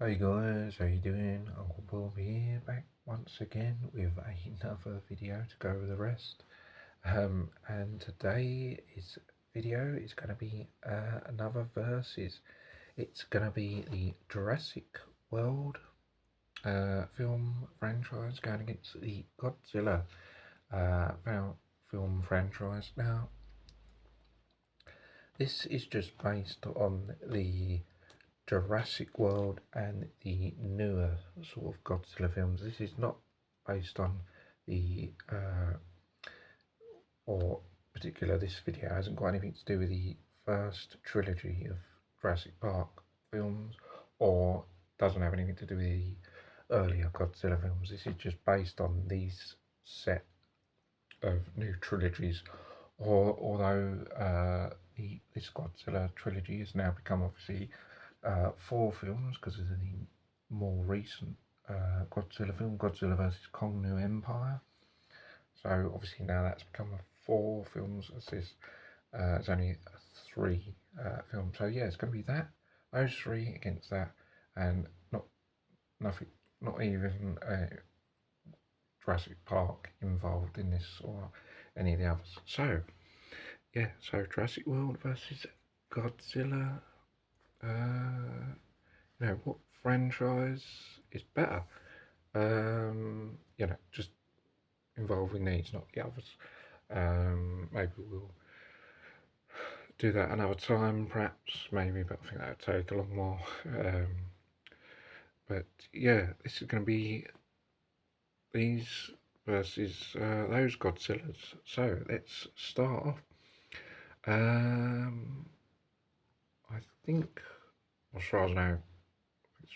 Hey guys, how you doing? Uncle Bob here, back once again with another video to go over the rest. And today's video is going to be another versus. It's going to be the Jurassic World film franchise going against the Godzilla film franchise. Now, this is just based on the Jurassic World and the newer sort of Godzilla films. This is not based on the or particular. This video hasn't got anything to do with the first trilogy of Jurassic Park films, or doesn't have anything to do with the earlier Godzilla films. This is just based on these set of new trilogies. Although this Godzilla trilogy has now become obviously 4 films because of the more recent Godzilla film, Godzilla vs Kong New Empire. So obviously now that's become 4 films. It's only 3 films. So yeah, it's going to be those 3 against that, and nothing, not even Jurassic Park involved in this or any of the others. So yeah, so Jurassic World versus Godzilla. What franchise is better? Just involving these, not the others. Maybe we'll do that another time, perhaps, maybe, but I think that would take a lot more. But yeah, this is going to be these versus those Godzillas. So let's start off. I think, as far as I know,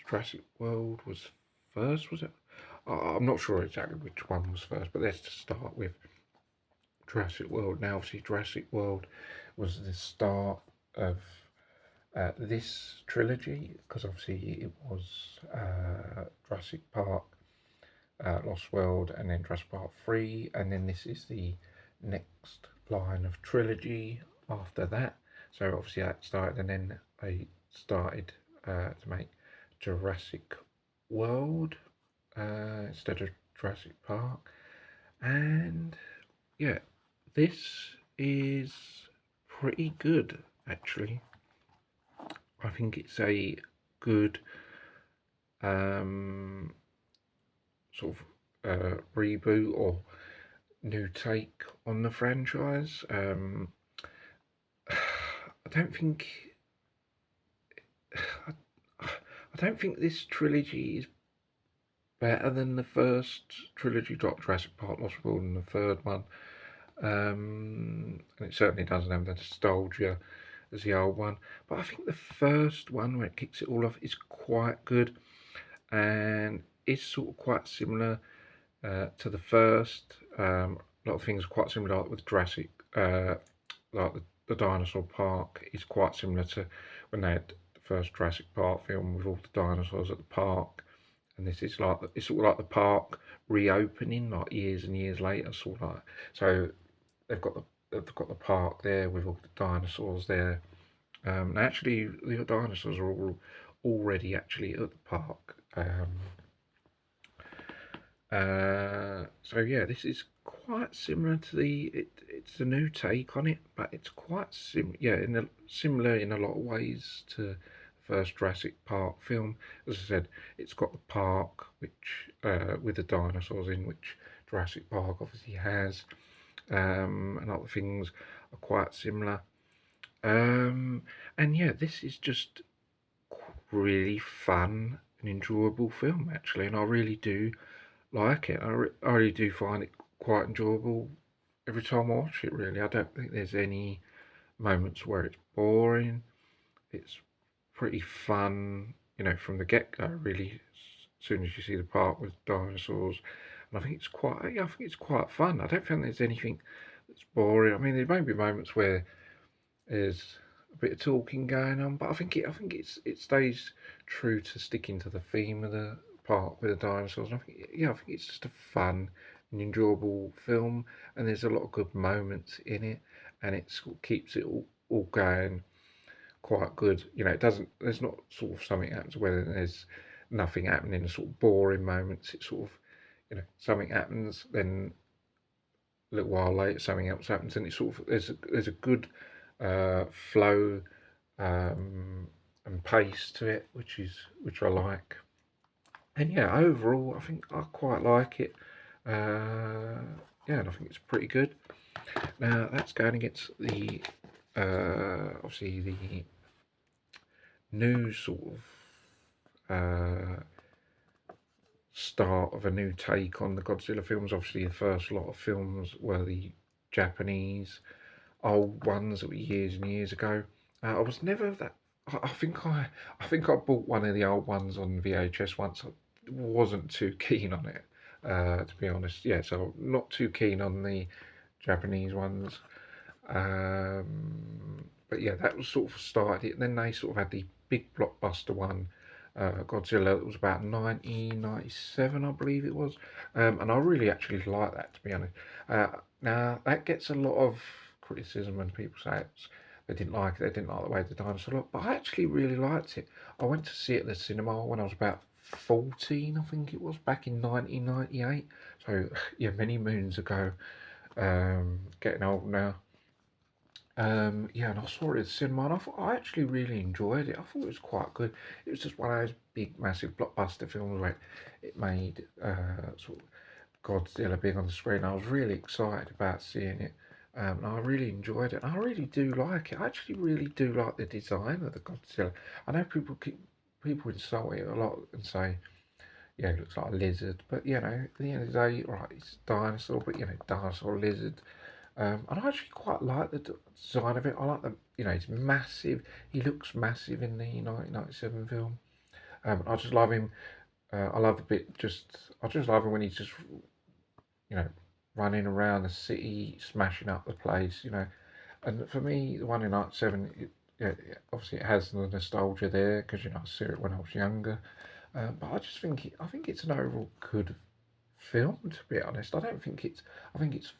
Jurassic World was first, was it? I'm not sure exactly which one was first, but let's just start with Jurassic World. Now, obviously, Jurassic World was the start of this trilogy, because obviously it was Jurassic Park, Lost World, and then Jurassic Park 3, and then this is the next line of trilogy after that. So obviously that started, and then they started to make Jurassic World instead of Jurassic Park. And yeah, this is pretty good actually. I think it's a good sort of reboot or new take on the franchise. I don't think I don't think this trilogy is better than the first trilogy, Jurassic Park, Lost World, and the third one. And it certainly doesn't have the nostalgia as the old one. But I think the first one, where it kicks it all off, is quite good, and it's sort of quite similar to the first. A lot of things are quite similar, like with Jurassic, like the dinosaur park is quite similar to when they had the first Jurassic Park film with all the dinosaurs at the park. And this is like it's sort of like the park reopening, like years and years later, sort of like. So they've got the park there with all the dinosaurs there. Actually, the dinosaurs are all already actually at the park. So yeah, this is quite similar to it's a new take on it, but it's quite similar in a lot of ways to the first Jurassic Park film. As I said, it's got the park which with the dinosaurs in, which Jurassic Park obviously has, and other things are quite similar. And yeah, this is just really fun and enjoyable film actually, and I really do like it. I really do find it quite enjoyable every time I watch it, really. I don't think there's any moments where it's boring. It's pretty fun, from the get-go, really, as soon as you see the part with dinosaurs. And I think it's quite fun. I don't think there's anything that's boring. I mean, there may be moments where there's a bit of talking going on, but I think it stays true to sticking to the theme of the part with the dinosaurs. And I think it's just a fun and enjoyable film, and there's a lot of good moments in it, and it sort of keeps it all going quite good. It doesn't. There's not sort of something happens where there's nothing happening, sort of boring moments. It's sort of, something happens, then a little while later something else happens, and it's sort of there's a good flow and pace to it, which I like. And yeah, overall, I think I quite like it. Yeah, and I think it's pretty good. Now that's going against the obviously the new sort of start of a new take on the Godzilla films. Obviously, the first lot of films were the Japanese old ones that were years and years ago. I was never that. I think I bought one of the old ones on VHS once. I wasn't too keen on it, to be honest. Yeah, so not too keen on the Japanese ones. But yeah, that was sort of started it. And then they sort of had the big blockbuster one, Godzilla. It was about 1997, I believe it was. And I really actually like that, to be honest. Now that gets a lot of criticism when people say they didn't like it, they didn't like the way the dinosaur looked. But I actually really liked it. I went to see it at the cinema when I was about 14, I think it was, back in 1998. So yeah, many moons ago. Getting old now. Yeah, and I saw it at the cinema, and I actually really enjoyed it. I thought it was quite good. It was just one of those big, massive blockbuster films where it made sort of Godzilla big on the screen. I was really excited about seeing it. And I really enjoyed it. I really do like it. I actually really do like the design of the Godzilla. I know people insult it a lot and say, yeah, it looks like a lizard, but at the end of the day, right, it's a dinosaur, but dinosaur lizard. And I actually quite like the design of it. I like the, it's massive. He looks massive in the 1997 film. I just love him. I love the bit. I just love him when he's just, you know, running around the city, smashing up the place. And for me, the one in '97, yeah, obviously it has the nostalgia there because I saw it when I was younger. But I just I think it's an overall good film, to be honest. I think it's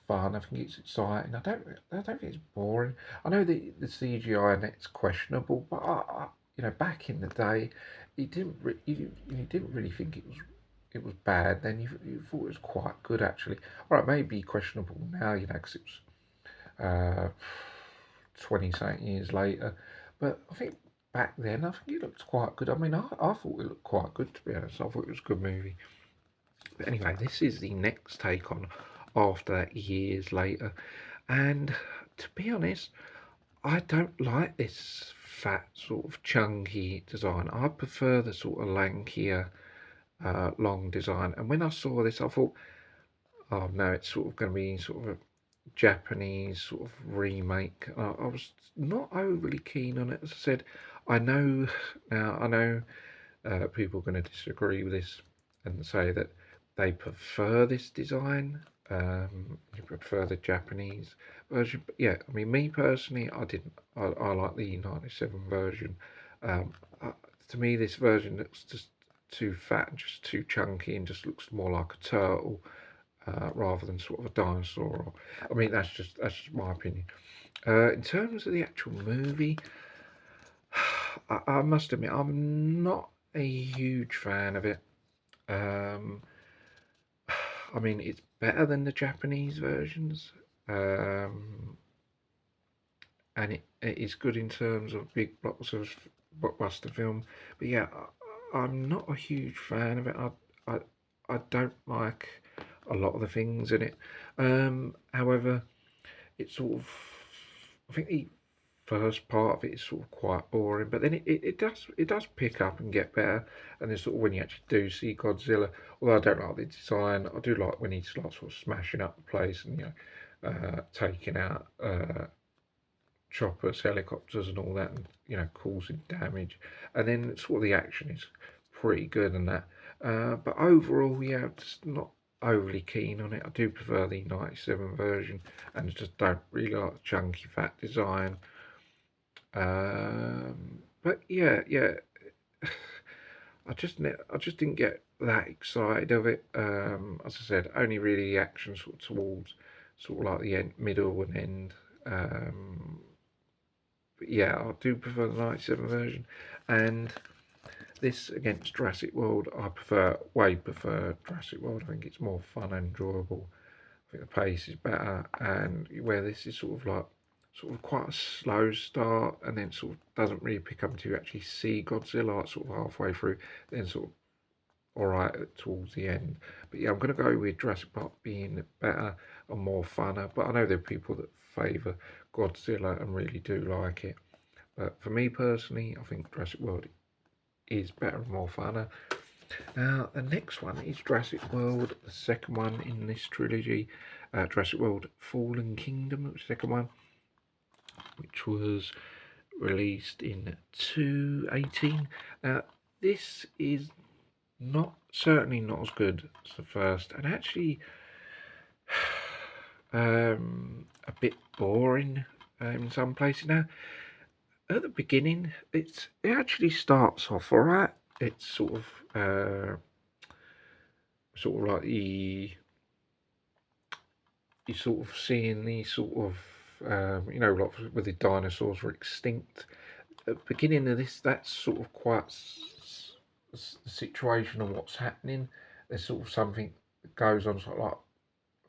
fun. I think it's exciting. I don't think it's boring. I know the CGI and it's questionable, but back in the day, you didn't really think it was bad. Then you thought it was quite good actually. All right, maybe questionable now, because it was 20 something years later, but I think back then I think it looked quite good. I mean, I thought it looked quite good, to be honest. I thought it was a good movie. But anyway, this is the next take on after that years later. And to be honest, I don't like this fat sort of chunky design. I prefer the sort of lankier, long design. And when I saw this, I thought, oh no, it's sort of going to be sort of a Japanese sort of remake. I was not overly keen on it. As I said, I know now. I know people are going to disagree with this and say that they prefer this design. You prefer the Japanese version, but yeah, I mean, me personally, I didn't. I like the '97 version. Um, uh, to me, this version looks just too fat and just too chunky, and just looks more like a turtle rather than sort of a dinosaur. I mean, that's just my opinion. In terms of the actual movie, I must admit, I'm not a huge fan of it. Um, I mean, it's better than the Japanese versions, um, and it is good in terms of big blockbuster film. But yeah, I'm not a huge fan of it. I, I don't like a lot of the things in it. However, it's sort of, I think the first part of it is sort of quite boring, but then it does pick up and get better. And then sort of when you actually do see Godzilla, although I don't like the design, I do like when he's like sort of smashing up the place and taking out choppers, helicopters, and all that, and causing damage. And then sort of the action is pretty good and that. But overall, yeah, just not overly keen on it. I do prefer the '97 version, and just don't really like the chunky fat design. But yeah, I just didn't get that excited of it. As I said, only really the action sort of towards sort of like the middle and end. But yeah, I do prefer the '97 version, and this against Jurassic World, I way prefer Jurassic World. I think it's more fun and enjoyable. I think the pace is better, and where this is sort of quite a slow start, and then sort of doesn't really pick up until you actually see Godzilla, like sort of halfway through, then sort of alright towards the end. But yeah, I'm going to go with Jurassic Park being better and more funner. But I know there are people that favour Godzilla and really do like it. But for me personally, I think Jurassic World is better and more funner. Now, the next one is Jurassic World, the second one in this trilogy. Jurassic World Fallen Kingdom, the second one, which was released in 2018. Now, this is certainly not as good as the first, and actually a bit boring in some places. Now, at the beginning, it actually starts off alright. It's sort of like you're sort of seeing these sort of like where the dinosaurs were extinct. At the beginning of this, that's sort of quite the situation of what's happening. There's sort of something that goes on, sort of like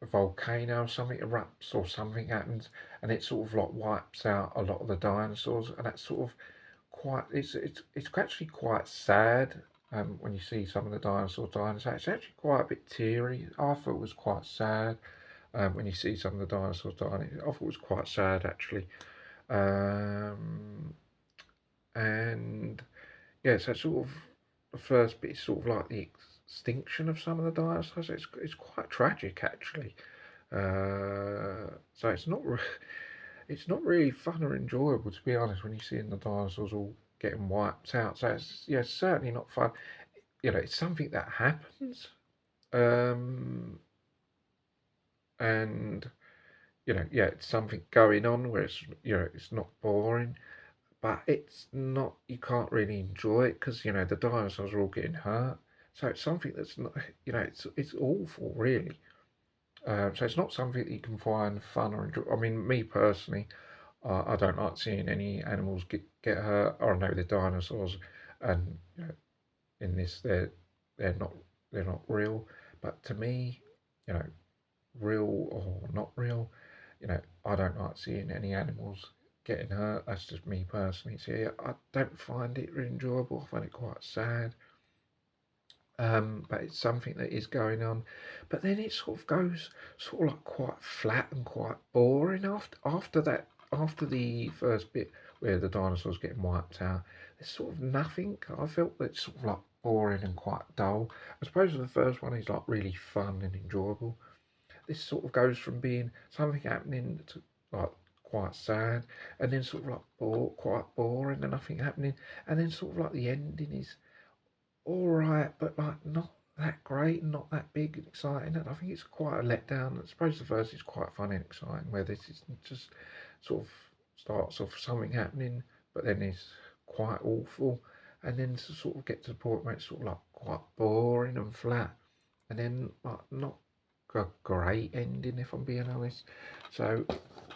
a volcano or something erupts or something happens, and it sort of like wipes out a lot of the dinosaurs, and that's sort of quite. It's actually quite sad. When you see some of the dinosaurs dying, it's actually quite a bit teary. I thought it was quite sad. When you see some of the dinosaurs dying, I thought it was quite sad actually. Um, and yeah, so sort of the first bit is sort of like the extinction of some of the dinosaurs. It's quite tragic actually. So it's not really fun or enjoyable, to be honest, when you're seeing the dinosaurs all getting wiped out. So it's certainly not fun. It's something that happens, um, and it's something going on where it's not boring, but it's not. You can't really enjoy it because the dinosaurs are all getting hurt. So it's something that's not. It's awful, really. So it's not something that you can find fun or enjoy. I mean, me personally, I don't like seeing any animals get hurt. I know the dinosaurs, and in this they're not they're not real. But to me, you know, real or not real, I don't like seeing any animals getting hurt. That's just me personally. So yeah, I don't find it really enjoyable. I find it quite sad. But it's something that is going on. But then it sort of goes sort of like quite flat and quite boring after that. After the first bit where the dinosaurs getting wiped out, there's sort of nothing. I felt that sort of like boring and quite dull. I suppose the first one is like really fun and enjoyable. This sort of goes from being something happening to like quite sad, and then sort of like quite boring and nothing happening, and then sort of like the ending is all right, but like not that great, not that big and exciting. And I think it's quite a letdown. I suppose the first is quite fun and exciting, where this is just sort of starts off something happening, but then it's quite awful, and then to sort of get to the point where it's sort of like quite boring and flat, and then like not a great ending, if I'm being honest. So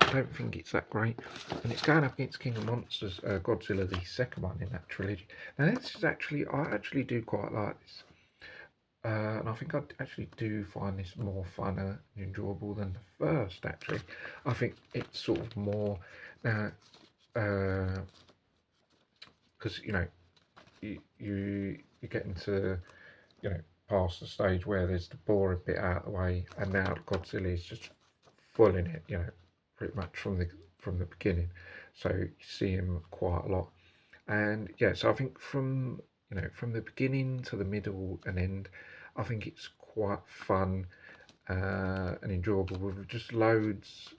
I don't think it's that great, and it's going up against King of Monsters, Godzilla, the second one in that trilogy. Now this is I actually do quite like this, and I think I actually do find this more fun and enjoyable than the first. Actually, I think it's sort of more now, because you get into past the stage where there's the boring bit out of the way, and now Godzilla is just full in it, pretty much from the beginning. So you see him quite a lot, and yeah. So I think from the beginning to the middle and end, I think it's quite fun and enjoyable with just loads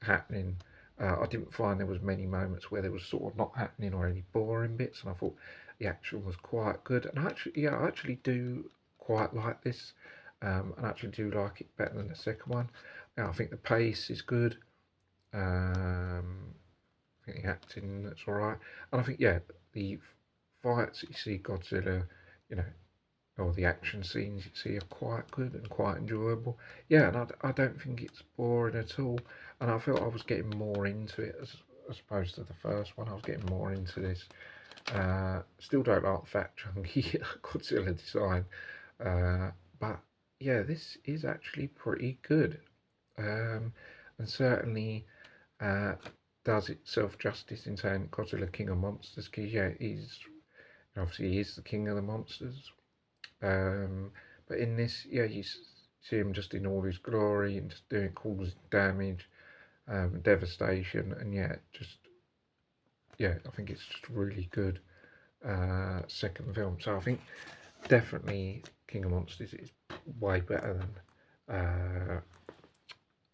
happening. I didn't find there was many moments where there was sort of not happening or any boring bits, and I thought the action was quite good. And I actually do quite like this, and I actually do like it better than the second one. I think the pace is good. I think the acting that's all right, and I think the fights that you see Godzilla, you know, or the action scenes you see are quite good and quite enjoyable. Yeah, and I don't think it's boring at all. And I felt I was getting more into it as opposed to the first one. I was getting more into this. Still don't like the fat chunky Godzilla design, but yeah, this is actually pretty good, and certainly uh, does itself justice in saying Godzilla King of Monsters. Because yeah, obviously he is the king of the monsters. Um, but in this, yeah, you see him just in all his glory and just doing causing damage, devastation, and yeah, I think it's just really good second film. So I think definitely King of Monsters is way better than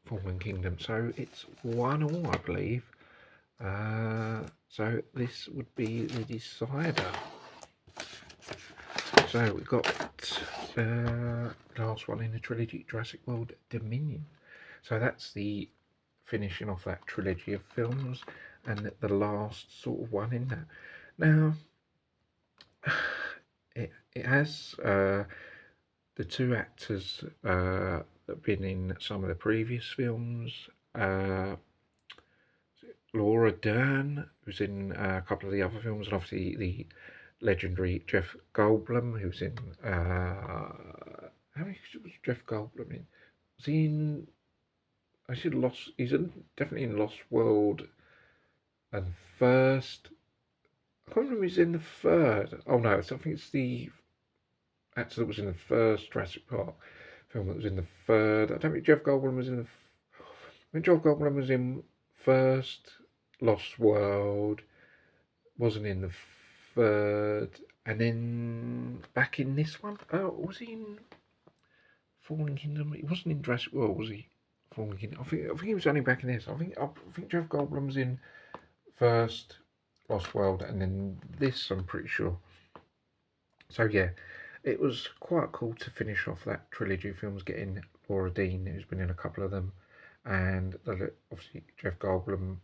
Fallen Kingdom. So it's 1-1, I believe. So this would be the decider. So we've got last one in the trilogy, Jurassic World Dominion. So that's the finishing off that trilogy of films and the last sort of one in that. Now, it has the two actors that have been in some of the previous films. Laura Dern, who's in a couple of the other films, and obviously the legendary Jeff Goldblum, who's in. How many was Jeff Goldblum in? Was he in? I should Lost. He's definitely in Lost World and First. I can't remember if he's in the third. Oh no, I think it's the actor that was in the first Jurassic Park film that was in the third. I don't think Jeff Goldblum was in the. I think Jeff Goldblum was in first Lost World, wasn't in the third, and then back in this one. Oh, was he in Fallen Kingdom? He wasn't in Jurassic World, was he? Fallen Kingdom. I think he was only back in this. I think Jeff Goldblum's in first Lost World, and then this. I'm pretty sure. So yeah, it was quite cool to finish off that trilogy of films, getting Laura Dean, who's been in a couple of them, and obviously Jeff Goldblum.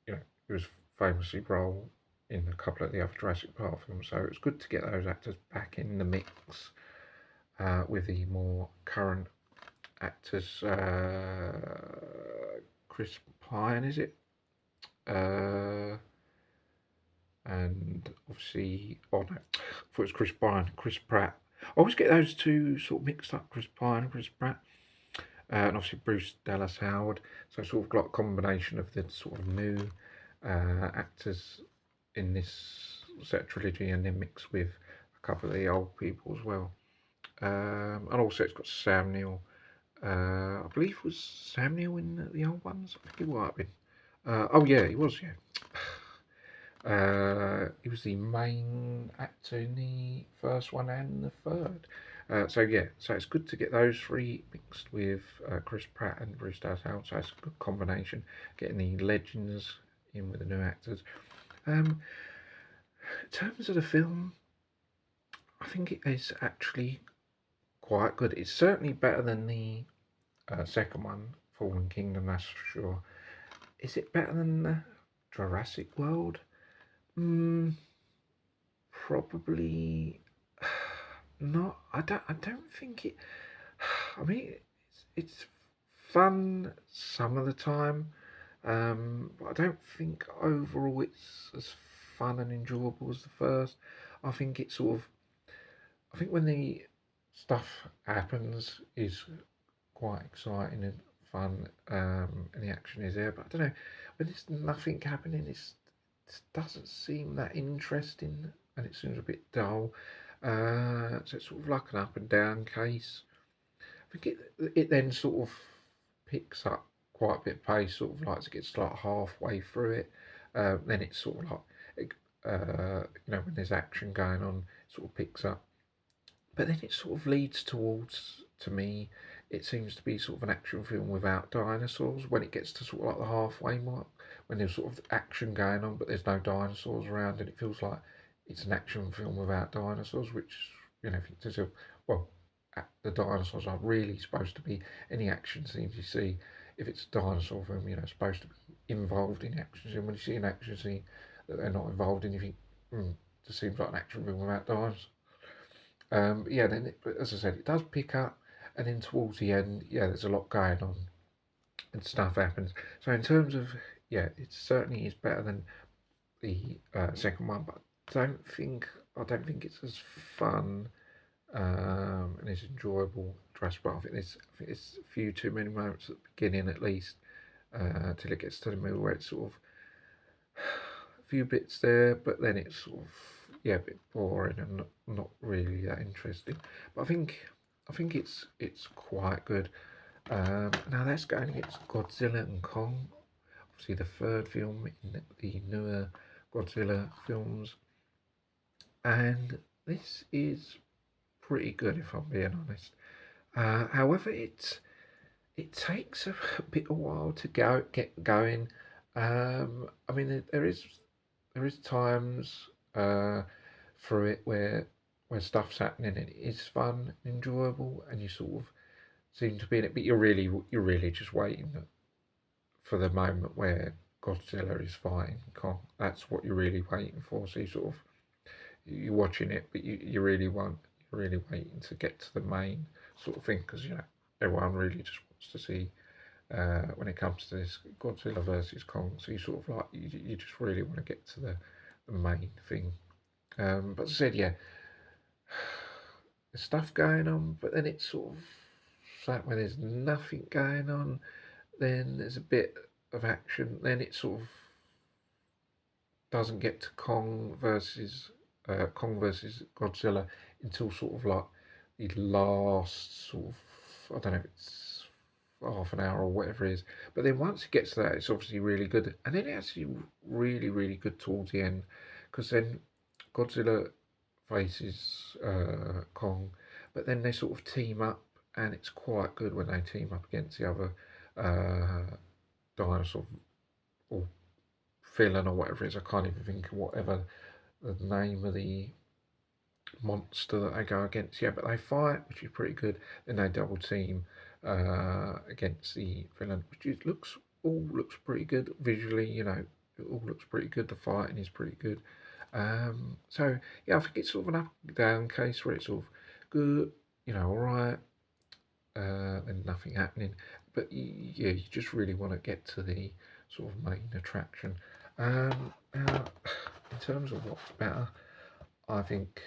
You know, he was famously role in a couple of the other Jurassic Park films, so it was good to get those actors back in the mix with the more current actors. Chris Pine, is it? And obviously, oh no, I thought it was Chris Pine, Chris Pratt. I always get those two sort of mixed up, Chris Pine and Chris Pratt. And obviously Bruce Dallas Howard. So sort of got a combination of the sort of new actors in this set trilogy, and then mixed with a couple of the old people as well. And also it's got Sam Neill. I believe it was Sam Neill in the old ones. I think it might have been. Oh yeah, he was. Yeah. He was the main actor in the first one and the third. So yeah, so it's good to get those three mixed with Chris Pratt and Bruce Dallas Howard. So it's a good combination, getting the legends in with the new actors. In terms of the film, I think it is actually quite good. It's certainly better than the second one, Fallen Kingdom, that's for sure. Is it better than Jurassic World? Probably not. I don't think it. I mean, it's fun some of the time, but I don't think overall it's as fun and enjoyable as the first. I think it's sort of. I think when the stuff happens is quite exciting and fun, and the action is there. But I don't know, when there's nothing happening, it doesn't seem that interesting, and it seems a bit dull. So it's sort of like an up and down case. I think it then sort of picks up quite a bit of pace, sort of like as it gets like halfway through it. Then it's sort of like, when there's action going on, it sort of picks up. But then it sort of leads towards, to me, it seems to be sort of an action film without dinosaurs when it gets to sort of like the halfway mark, when there's sort of action going on but there's no dinosaurs around, and it feels like it's an action film without dinosaurs, which, think to yourself, well, the dinosaurs are really supposed to be any action scenes you see. If it's a dinosaur film, supposed to be involved in action scene. When you see an action scene that they're not involved in, you think, it just seems like an action film without dinosaurs. Yeah, then as I said, it does pick up, and then towards the end, yeah, there's a lot going on and stuff happens. So in terms of, yeah, it certainly is better than the second one, but I don't think it's as fun and as enjoyable Jurassic Park. I think there's a few too many moments at the beginning at least till it gets to the middle where it's sort of a few bits there, but then it's sort of a bit boring and not really that interesting. But I think it's quite good. Now that's going against Godzilla and Kong, obviously the third film in the newer Godzilla films, and this is pretty good if I'm being honest. However, it takes a bit of a while to get going. I mean, there is times through it where stuff's happening and it is fun and enjoyable, and you sort of seem to be in it, but you're really just waiting for the moment where Godzilla is fighting Kong. That's what you're really waiting for. So you sort of you're watching it, but you're really waiting to get to the main sort of thing because everyone really just wants to see when it comes to this Godzilla versus Kong. So you sort of like you just really want to get to the main thing. But as I said, yeah, there's stuff going on, but then it's sort of like when there's nothing going on, then there's a bit of action. Then it sort of doesn't get to Kong versus Godzilla until sort of like the last sort of I don't know if it's half an hour or whatever it is. But then once it gets to that, it's obviously really good, and then it's actually really good towards the end because then Godzilla faces Kong, but then they sort of team up, and it's quite good when they team up against the other dinosaur or villain or whatever it is. I can't even think of whatever the name of the monster that they go against. Yeah, but they fight, which is pretty good. Then they double team against the villain, which looks pretty good visually. It all looks pretty good. The fighting is pretty good. So yeah, I think it's sort of an up and down case where it's sort of good, all right, and nothing happening. But yeah, you just really want to get to the sort of main attraction. Now, in terms of what's better, I think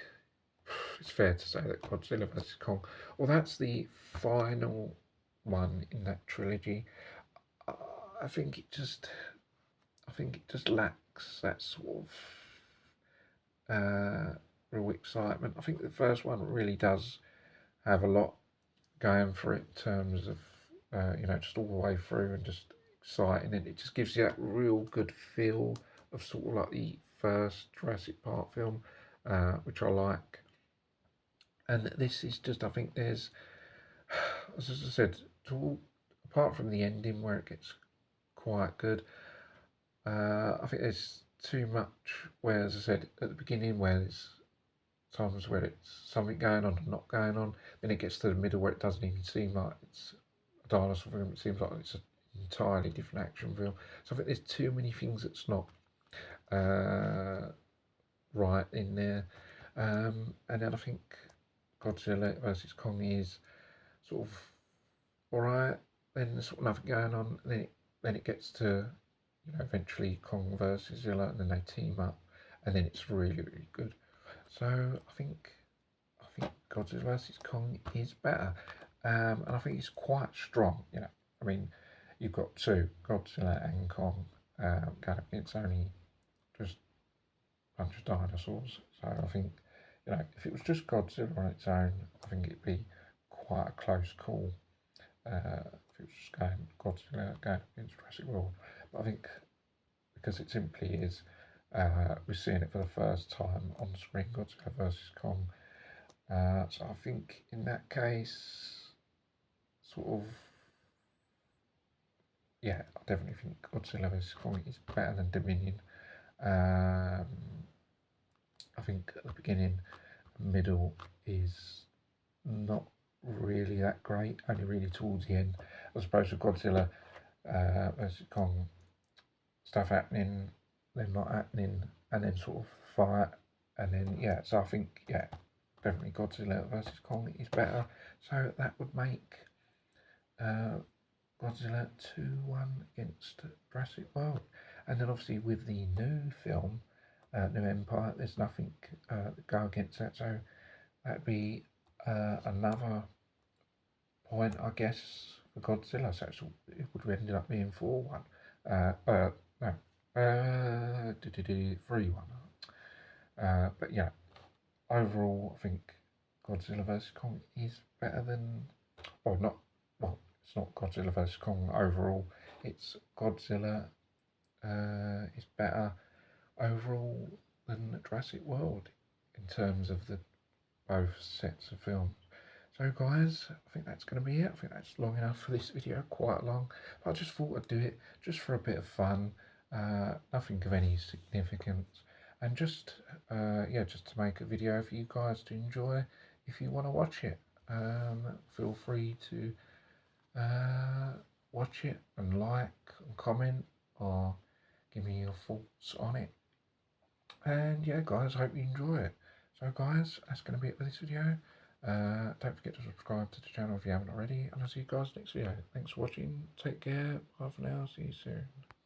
it's fair to say that Godzilla vs Kong, well, that's the final one in that trilogy. Uh, I think I think it just lacks that sort of real excitement. I think the first one really does have a lot going for it in terms of just all the way through and just exciting, and it just gives you that real good feel of sort of like the first Jurassic Park film, which I like. And this is just, I think there's, as I said, apart from the ending where it gets quite good, I think there's too much where, as I said at the beginning, where there's times where it's something going on and not going on, then it gets to the middle where it doesn't even seem like it's a dinosaur film, it seems like it's an entirely different action film. So I think there's too many things that's not right in there. And then I think Godzilla versus Kong is sort of alright, then there's sort of nothing going on, and then it gets to eventually Kong versus Zilla, and then they team up, and then it's really good. So I think Godzilla vs Kong is better, and I think it's quite strong. I mean, you've got two Godzilla and Kong going up against only just a bunch of dinosaurs. So I think if it was just Godzilla on its own, I think it'd be quite a close call. If it was just Godzilla going against Jurassic World, but I think because it simply is. We're seeing it for the first time on screen, Godzilla vs Kong. So I think in that case, sort of, yeah, I definitely think Godzilla vs Kong is better than Dominion. I think at the beginning, middle is not really that great, only really towards the end, as opposed to Godzilla vs Kong, stuff happening, then not happening, and then sort of fight, and then so I think definitely Godzilla vs Kong is better. So that would make Godzilla 2-1 against Jurassic World. And then obviously with the new film, New Empire. There's nothing that go against that, so that'd be another point, I guess, for Godzilla. So it would end up being 4-1. No, 3-1. But yeah, overall, I think Godzilla vs Kong is better than, or not. Well, it's not Godzilla vs Kong overall. It's Godzilla is better overall than Jurassic World in terms of the both sets of films. So guys, I think that's going to be it. I think that's long enough for this video, quite long. But I just thought I'd do it just for a bit of fun, nothing of any significance, and just yeah, just to make a video for you guys to enjoy. If you want to watch it, feel free to watch it and like and comment or give me your thoughts on it. And yeah guys, I hope you enjoy it. So guys, that's going to be it for this video. Don't forget to subscribe to the channel if you haven't already, and I'll see you guys next video. Thanks for watching, take care, bye for now, see you soon.